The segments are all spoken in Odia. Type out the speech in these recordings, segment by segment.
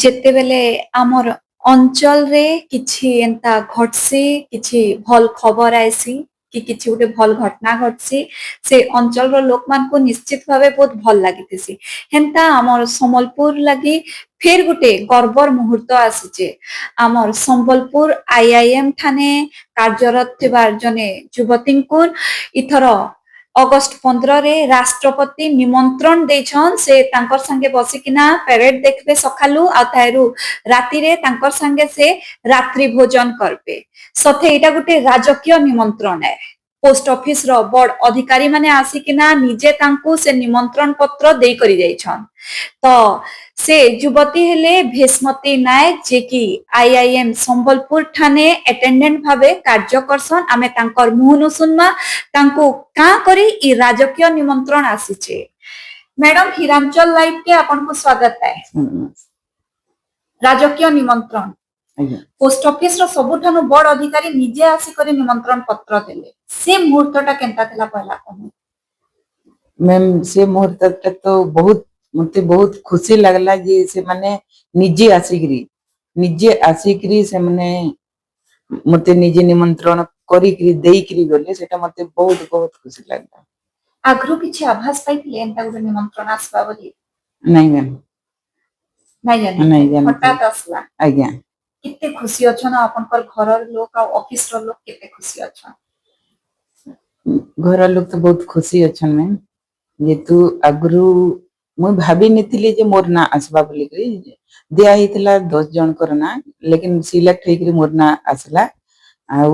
ଯେତେ ବେଲେ ଆମର ଅଞ୍ଚଳରେ କିଛି ଏନ୍ତା ଘଟସି କିଛି ଭଲ ଖବର ଆଇସି କି କିଛି ଗୋଟେ ଭଲ ଘଟଣା ଘଟସି ସେ ଅଞ୍ଚଳର ଲୋକମାନଙ୍କୁ ନିଶ୍ଚିତ ଭାବେ ବହୁତ ଭଲ ଲାଗିଥିସି ହେନ୍ତା ଆମର ସମ୍ବଲପୁର ଲାଗି ଫେର ଗୋଟେ ଗର୍ବର ମୁହୂର୍ତ୍ତ ଆସିଛେ ଆମର ସମ୍ବଲପୁର ଆଇଆଇଏମ ଠାନେ କାର୍ଯ୍ୟରତ ଥିବା ଜଣେ ଯୁବତୀଙ୍କୁ ଇଥର ଅଗଷ୍ଟ 15 ରାଷ୍ଟ୍ରପତି ନିମନ୍ତ୍ରଣ ଦେଇଛନ୍ ସେ ତାଙ୍କର ସାଙ୍ଗେ ବସିକିନା ପ୍ୟାରେଡ ଦେଖିବେ ସକାଳୁ ଆଉ ତାହେରୁ ରାତିରେ ତାଙ୍କର ସାଙ୍ଗେ ସେ ରାତ୍ରି ଭୋଜନ କରିବେ ସତେ ଏଇଟା ଗୋଟେ ରାଜକୀୟ ନିମନ୍ତ୍ରଣ ପୋଷ୍ଟ ଅଫିସ ର ବଡ ଅଧିକାରୀ ମାନେ ଆସିକିନା ନିଜେ ତାଙ୍କୁ ସେ ନିମନ୍ତ୍ରଣ ପତ୍ର ଦେଇ କରି ଯାଇଛନ୍ ତ ସେ ଯୁବତୀ ହେଲେ ଭେସ୍ମତୀ ନାୟକ ଯେ କି ଆଇଆଇଏମ ସମ୍ବଲପୁର ଠାନେ ଆଟେଣ୍ଡେଣ୍ଟ ଭାବେ କାର୍ଯ୍ୟ କରସନ୍ ଆମେ ତାଙ୍କର ମୁହଁନୁ ଶୁନମା ତାଙ୍କୁ କାଁ କରି ଇ ରାଜକୀୟ ନିମନ୍ତ୍ରଣ ଆସିଛେ ମ୍ୟାଡମ ହିରାଞ୍ଚଳ ଲାଇଭ के आपनको स्वागत है राजकीय निमंत्रण पोस्ट ऑफिस रो सबुठानु बड़ अधिकारी निजे आसी करे निमंत्रण पत्र देले से मुहूर्तटा केनता थिला पहला कहू मैम से मुहूर्त तो बहुत मते बहुत खुशी लगला जे से माने निजे आसिकरी से माने मते निजे निमंत्रण करी करी देई करी गले सेटा मते बहुत बहुत खुशी लगला आग्रह किछि आभास पाइले एंता गुटे निमंत्रण आसबा बोली नहीं मैम नहीं जाने हठात आसला आज्ञा किते खुशी अछन आपनकर घरर लोक आ ऑफिस रो लोक किते खुशी अछन घर लोग तो बहुत खुशी अछन मैम जेतु आगरु मुई भाभी नथिले जे मोर ना आसबा बोली करी दिया हितला 10 जन करना लेकिन सिलेक्ट हे करी मोर ना आसला आउ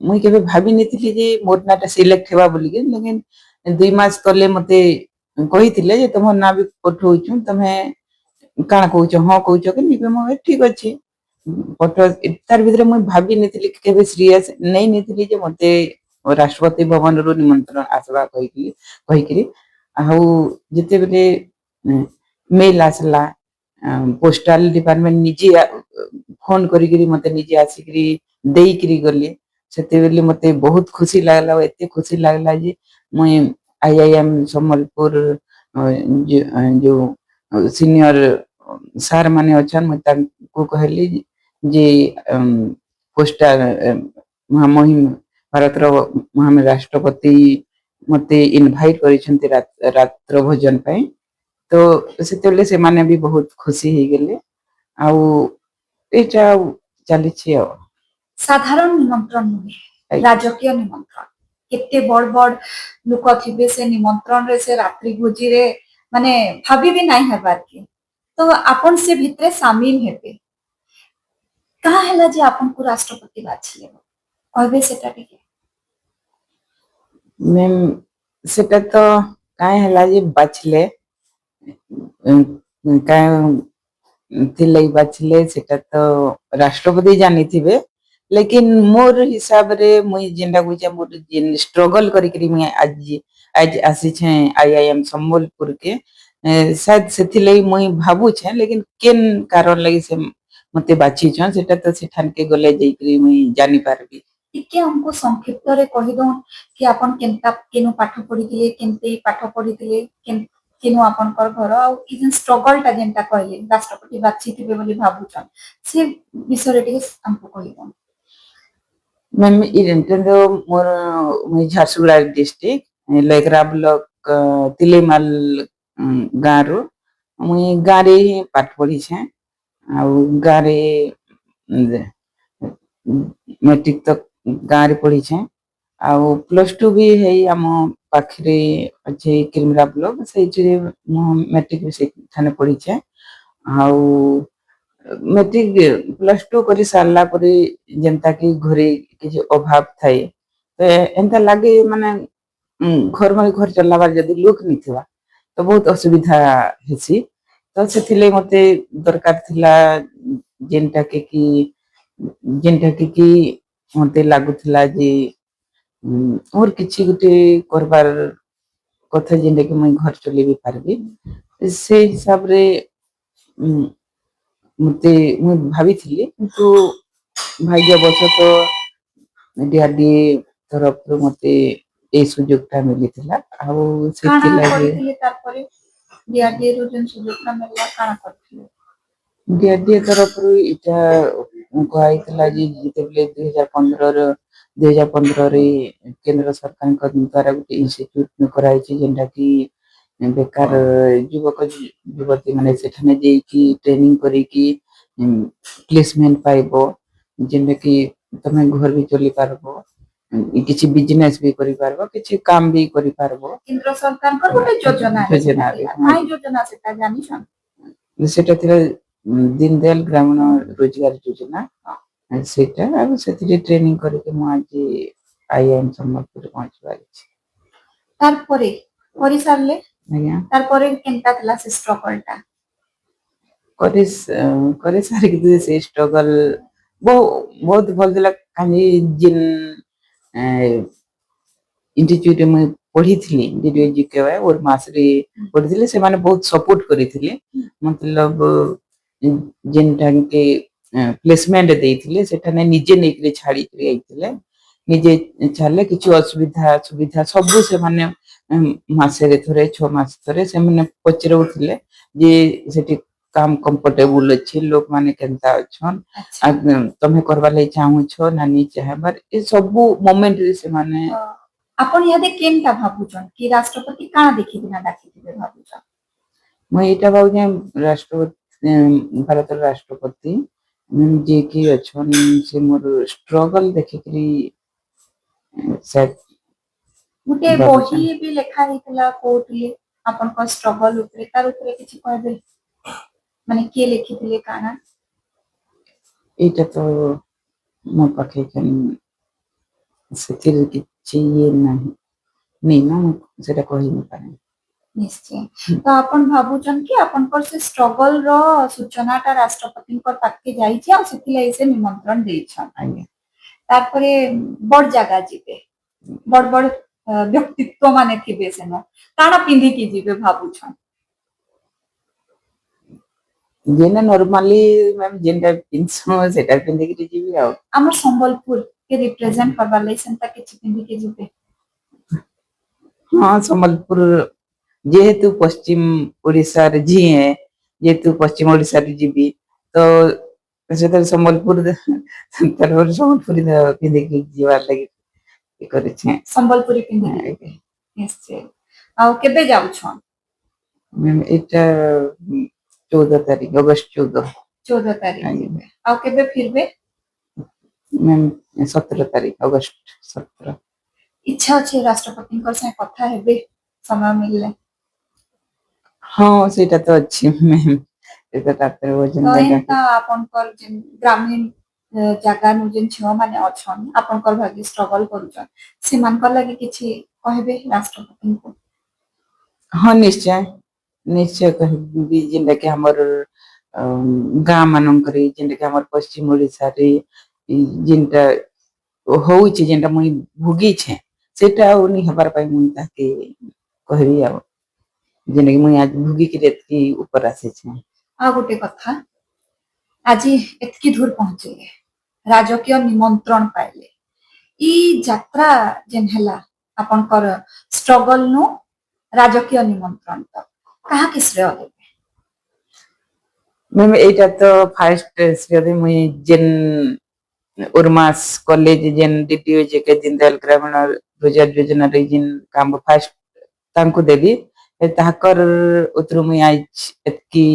मुई केबे भाभी नथिले जे मोर नाटा सिलेक्ट हेबा बोली के लेकिन 2 मास तले मते कहिथिले जे तुम ना भी पठौछु तमे काना कहउछ हां कहउछ के निबे म ठीक अछि पठो तार भीतर मुई भाभी नथिले केबे सीरियस नै नथिले जे मते राष्ट्रपति भवन रो निमंत्रण आसबा कहिकरी आउ जते बेले मेल आसला पोस्टल डिपार्टमेंट निजे फोन करी मते निजे आसिकरी देई करी गले सेते बेले मते बहुत खुशी लागला एते खुशी लागला जे मुई आईआईएम सम्बलपुर जो सीनियर सर माने अछन म ताको कहली जे पोस्टल महामहिम भारत रो महाम राष्ट्रपति मते इनवाइट करिसंती रात्र भोजन पई तो सेतेले से माने भी बहुत खुशी हे गेले आउ एटा चली छी साधारण निमंत्रण नुहे राजकीय निमंत्रण केते बड़ बड़ लोक थिबे से निमंत्रण रे से रात्रि भोजी रे माने भाभी भी नाही हेबार के तो आपन से भितरे शामिल हेबे का हला जे आपन को राष्ट्रपति बाछले कहबे सेटा टिके मैम सेटा तो काय हला जे बाछले काय थिले बाछले सेटा तो राष्ट्रपति जानी थिबे लेकिन मोर हिसाब रे मुई जेंडा गुजा मोर जेन स्ट्रगल करी करी मैं आज आसी छे आईआईएम संबलपुर के शायद सेथिले मुई भाबू छे लेकिन केन कारण लगी से मते बाची छ सेटा तो सेठान के गले जई करी मुई जानि पारबी टिके हमको संक्षिप्त रे कहि दो कि आपन केनता केनु पाठ पढिथिले केनते पाठ पढिथिले केनु आपन कर घर आ इ जेन स्ट्रगल ता जेनता कहले राष्ट्रपति बाची थिबे बोली भाबू छ से विषय रे टिके हमको कहि दो मैम इरेंटो मोर मुई झारसुगुड़ा डिस्ट्रिक्ट लेगरा ब्लॉक तिलेमाल गारो मुई गारे पाठ पढी छे आ गारे मैट्रिक तक गारे पढी छे आ +2 भी है हम पाखरे अच्छे किरमरा ब्लॉक से मैट्रिक भी से थाने पढी छे आ मैट्रिक +2 करी सारला परे जनता की घरे के जो अभाव थाए तो एंता लागे माने घर चलला बार जदी लोक नि थिबा तो बहुत असुविधा हेसी तो सेथिले मते दरकार थिला जेनटा के की मते लागुथिला जे और किछि गुटे करबार कथा जेनटा के मैं घर चले भी पारबी से हिसाब रे मते मैं भाभी थिली किंतु भाग्यवश तो डीआरडीए तरफ मते ए सुযোগটা मिलिथिला आ सेति लागे तार परे डीआरडीए रो जन सुযোগটা मिलला काना करथिले ଡିଆରଡିଏ ତରଫରୁ ଏଇଟା କୁହାଯାଇଥିଲା ଯେ ଯେତେବେଳେ 2015ରେ କେନ୍ଦ୍ର ସରକାରଙ୍କ ଦ୍ୱାରା ଗୋଟେ ଇନଷ୍ଟିଚ୍ୟୁଟ କରାଯାଇଛି ଯେନ୍ଟାକି ବେକାର ଯୁବକ ଯୁବତୀ ମାନେ ସେଠାନେ ଯାଇକି ଟ୍ରେନିଂ କରିକି ପ୍ଲେସମେଣ୍ଟ ପାଇବ ଯେନ୍ଟାକି ତମେ ଘର ବି ଚଲି ପାରବ କିଛି ବିଜନେସ ବି କରିପାରିବ କିଛି କାମ ବି କରିପାରିବ କେନ୍ଦ୍ର ସରକାରଙ୍କର ଗୋଟେ ଯୋଜନା ଯୋଜନାରେ କାଇଁ ଯୋଜନା ସେଟା ଜାଣିଛନ୍? ସେଟା ଥିଲା ଦୀନଦୟାଲ ଗ୍ରାମୀଣ ରୋଜଗାର ଯୋଜନା ସେଇଟା ଆଉ ସେଥିରେ ଟ୍ରେନିଂ କରିକି ମୁଁ ଆଜି ଆଇଆଇଏମ ସମ୍ବଲପୁରରେ ପହଞ୍ଚି ପାରିଛି। ତାରପରେ କରି ସାରଲେ ଆଜ୍ଞା ତାରପରେ କେନ୍ତା ଥିଲା ସେ ଷ୍ଟ୍ରଗଲଟା? କରି ସାରିକି ସେ ଷ୍ଟ୍ରଗଲ ବହୁତ ଭଲ ଥିଲା କାହିଁକି ଯେନ୍ ଇନଷ୍ଟିଚ୍ୟୁଟରେ ମୁଁ ପଢିଥିଲି DDOGKY और ମାସରେ ପଢିଥିଲି ସେମାନେ ବହୁତ ସପୋର୍ଟ କରିଥିଲେ ମତଲବ ଯେନ୍ଟା କି ପ୍ଲେସମେଣ୍ଟ ଦେଇଥିଲେ ସେଠାନେ ନିଜେ ନେଇକିରି ଛାଡିକିରି ଯାଇଥିଲେ ନିଜେ ଛାଡିଲେ କିଛି ଅସୁବିଧା ସୁବିଧା ସବୁ ସେମାନେ ମାସରେ ଥରେ 6 ମାସ ଥରେ ସେମାନେ ପଚରଉଥିଲେ ଯେ ସେଠି କାମ କମ୍ଫର୍ଟେବୁଲ ଅଛି ଲୋକମାନେ କେନ୍ତା ଅଛନ୍ ତମେ କରବାର ଲାଗି ଚାହୁଁଛ ନା ନି ଚାହେବାର ଏ ସବୁ ମୋମେଣ୍ଟରେ ସେମାନେ ଆପଣ ଇହାଦେ କେନ୍ତା ଭାବୁଛନ୍ କି ରାଷ୍ଟ୍ରପତି କାଣା ଦେଖିକିନା ଡାକିଥିବେ ଭାବୁଛନ୍? ମୁଁ ଏଇଟା ଭାବୁଛେ ଭାରତର ରାଷ୍ଟ୍ରପତି ଯିଏକି ଅଛନ୍ ସେ ମୋର ଷ୍ଟ୍ରଗଲ ଦେଖିକିରି ଗୋଟେ ବହି ବି ଲେଖା ହେଇଥିଲା କହୁଥିଲେ ଆପଣଙ୍କ ଷ୍ଟ୍ରଗଲ ଉପରେ ତାର ଉପରେ କିଛି କହିବେ ମାନେ କିଏ ଲେଖିଥିଲେ କାଣା? ଏଇଟା ତ ମୋ ପାଖେ ସେଥିରେ କିଛି ଇଏ ନାହିଁ ନା ମୁଁ ସେଟା କହିନି ପାରେ। ନିଶ୍ଚୟ ତ ଆପଣ ଭାବୁଛନ୍ କି ଆପଣଙ୍କର ସେ ଷ୍ଟ୍ରଗଲ ର ସୂଚନାଟା ରାଷ୍ଟ୍ରପତିଙ୍କ ପାଖେ ଯାଇଛି ଆଉ ସେଥିଲାଗି ସେ ନିମନ୍ତ୍ରଣ ଦେଇଛନ୍। ଆଜ୍ଞା ତାପରେ ବଡ ଜାଗା ଯିବେ ବଡ ବଡ ବ୍ୟକ୍ତିତ୍ୱ ମାନେ ଥିବେ ସେନ କାଣା ପିନ୍ଧିକି ଯିବେ ଭାବୁଛନ୍? ଯେନେ ନର୍ମାଲି ମ୍ୟାମ୍ ଯେନ୍ଟା ପିନ୍ଧସୁଁ ସେଟା ପିନ୍ଧିକିରି ଯିବି ଆଉ ଆମର ସମ୍ବଲପୁର କେ ରିପ୍ରେଜେଣ୍ଟ କରବାର ଲାଗି ସେନ୍ତା କିଛି ପିନ୍ଧିକି ଯିବେ? ହଁ ସମ୍ବଲପୁର ଯେହେତୁ ପଶ୍ଚିମ ଓଡିଶାରେ ଝିଏ ଯେହେତୁ ପଶ୍ଚିମ ଓଡିଶାରେ ଯିବି ତ ସେଥିରେ ସମ୍ବଲପୁରୀ ପିନ୍ଧିକି ଯିବାର ଲାଗି କରିଛେ ସମ୍ବଲପୁରୀ ପିନ୍ଧିକି ନିଶ୍ଚୟ। ଆଉ କେବେ ଯାଉଛନ୍? ଏଇଟା 14 ତାରିଖ ଅଗଷ୍ଟ 14 ତାରିଖ ଯିବେ ଆଉ କେବେ ଫିରବେ? 17 ତାରିଖ ଅଗଷ୍ଟ 17। ଇଚ୍ଛା ଅଛି ରାଷ୍ଟ୍ରପତିଙ୍କ ସାଙ୍ଗେ କଥା ହେବେ ସମୟ ମିଳିଲେ? ହଁ ସେଇଟା ତ ଅଛି ମ୍ୟାମ୍ ତ ଏନ୍ତା ଆପଣଙ୍କର ଯେନ୍ ଗ୍ରାମୀଣ ଜାଗାନୁ ଯେନ୍ ଝିଅ ମାନେ ଅଛନ୍ ଆପଣଙ୍କର ଭାଗି ଷ୍ଟ୍ରଗଲ କରୁଛନ୍ ସେମାନଙ୍କର ଲାଗି କିଛି କହିବେ ରାଷ୍ଟ୍ରପତିଙ୍କୁ? ହଁ ନିଶ୍ଚୟ ନିଶ୍ଚୟ କହିବି ଯେନ୍ଟାକି ଆମର ଗାଁ ମାନଙ୍କରେ ଯେନ୍ଟାକି ଆମର ପଶ୍ଚିମ ଓଡିଶାରେ ଯେନ୍ଟା ହଉଛି ଯେନ୍ଟା ମୁଇଁ ଭୋଗିଛେ ସେଇଟା ଆଉ ନି ହେବାର ପାଇଁ ମୁଇଁ ତାହାକେ କହିବି ଆଉ ଯେନ୍ଟାକି ମୁଇଁ ଆଜି ଭୋଗିକିରି ଏତ୍କି ଉପରେ ଆସିଛେ। ଆଉ ଗୋଟେ କଥା ଆଜି ଏତ୍କି ଦୂର ପହଞ୍ଚିଲେ ରାଜକୀୟ ନିମନ୍ତ୍ରଣ ପାଇଲେ ଇ ଯାତ୍ରା ଯେନ୍ ହେଲା ଆପଣଙ୍କର ଷ୍ଟ୍ରଗଲ ନୁ ରାଜକୀୟ ନିମନ୍ତ୍ରଣ ତକ କାହାକେ ଶ୍ରେୟ ଦେବେ? ମ୍ୟାମ୍ ଏଇଟା ତ ଫାଷ୍ଟ ଶ୍ରେୟ ମୁଇଁ ଯେନ୍ ଉର୍ମାସ କଲେଜ ଯେନ୍ DDOJK ଦୀନଦୟାଲ ଗ୍ରାମୀଣ ରୋଜଗାର ଯୋଜନାରେ ଯେନ୍ କାମ ଫାଷ୍ଟ ତାଙ୍କୁ ଦେଲି ତାହାକର ଉତରୁ ମୁଇଁ ଆଇଜ ଏତ୍କି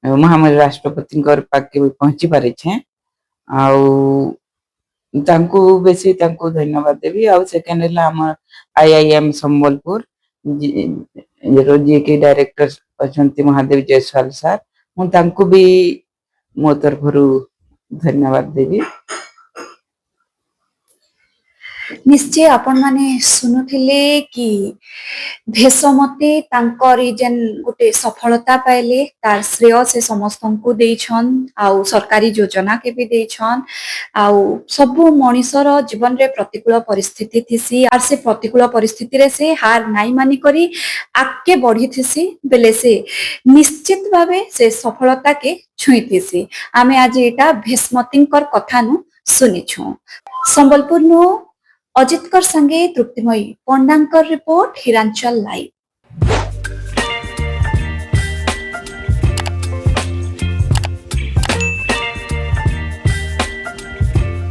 ମହାମହିମ ରାଷ୍ଟ୍ରପତିଙ୍କର ପାଖକେ ପହଞ୍ଚି ପାରିଛେ ଆଉ ତାଙ୍କୁ ବେଶୀ ତାଙ୍କୁ ଧନ୍ୟବାଦ ଦେବି ଆଉ ସେକେଣ୍ଡ ହେଲା ଆମର IIM ସମ୍ବଲପୁର ଯିଏକି ଡାଇରେକ୍ଟର ଅଛନ୍ତି ମହାଦେବ ଜୟସୱାଲ ସାର୍ ମୁଁ ତାଙ୍କୁ ବି ମୋ ତରଫରୁ ଧନ୍ୟବାଦ ଦେବି। ନିଶ୍ଚୟ ଆପଣ ମାନେ ଶୁଣୁଥିଲେ କି ଭେଷମତୀ ତାଙ୍କର ଯେନ୍ ଗୋଟେ ସଫଳତା ପାଇଲେ ତାର ଶ୍ରେୟ ସେ ସମସ୍ତଙ୍କୁ ଦେଇଛନ୍ ଆଉ ସରକାରୀ ଯୋଜନା କେ ବି ଦେଇଛନ୍ ଆଉ ସବୁ ମଣିଷର ଜୀବନରେ ପ୍ରତିକୂଳ ପରିସ୍ଥିତି ଥିସି ଆର୍ ସେ ପ୍ରତିକୂଳ ପରିସ୍ଥିତିରେ ସେ ହାର ନାଇଁ ମାନି କରି ଆଗକେ ବଢିଥିସି ବେଲେ ସେ ନିଶ୍ଚିତ ଭାବେ ସେ ସଫଳତା କେ ଛୁଇଁଥିସି ଆମେ ଆଜି ଏଇଟା ଭେଷମତୀଙ୍କର କଥା ନୁ ଶୁନିଛୁ। ସମ୍ବଲପୁର ନୁ ଅଜିତଙ୍କର संगे तृप्तिमयी पंडांकर रिपोर्ट हिरांचल लाइव।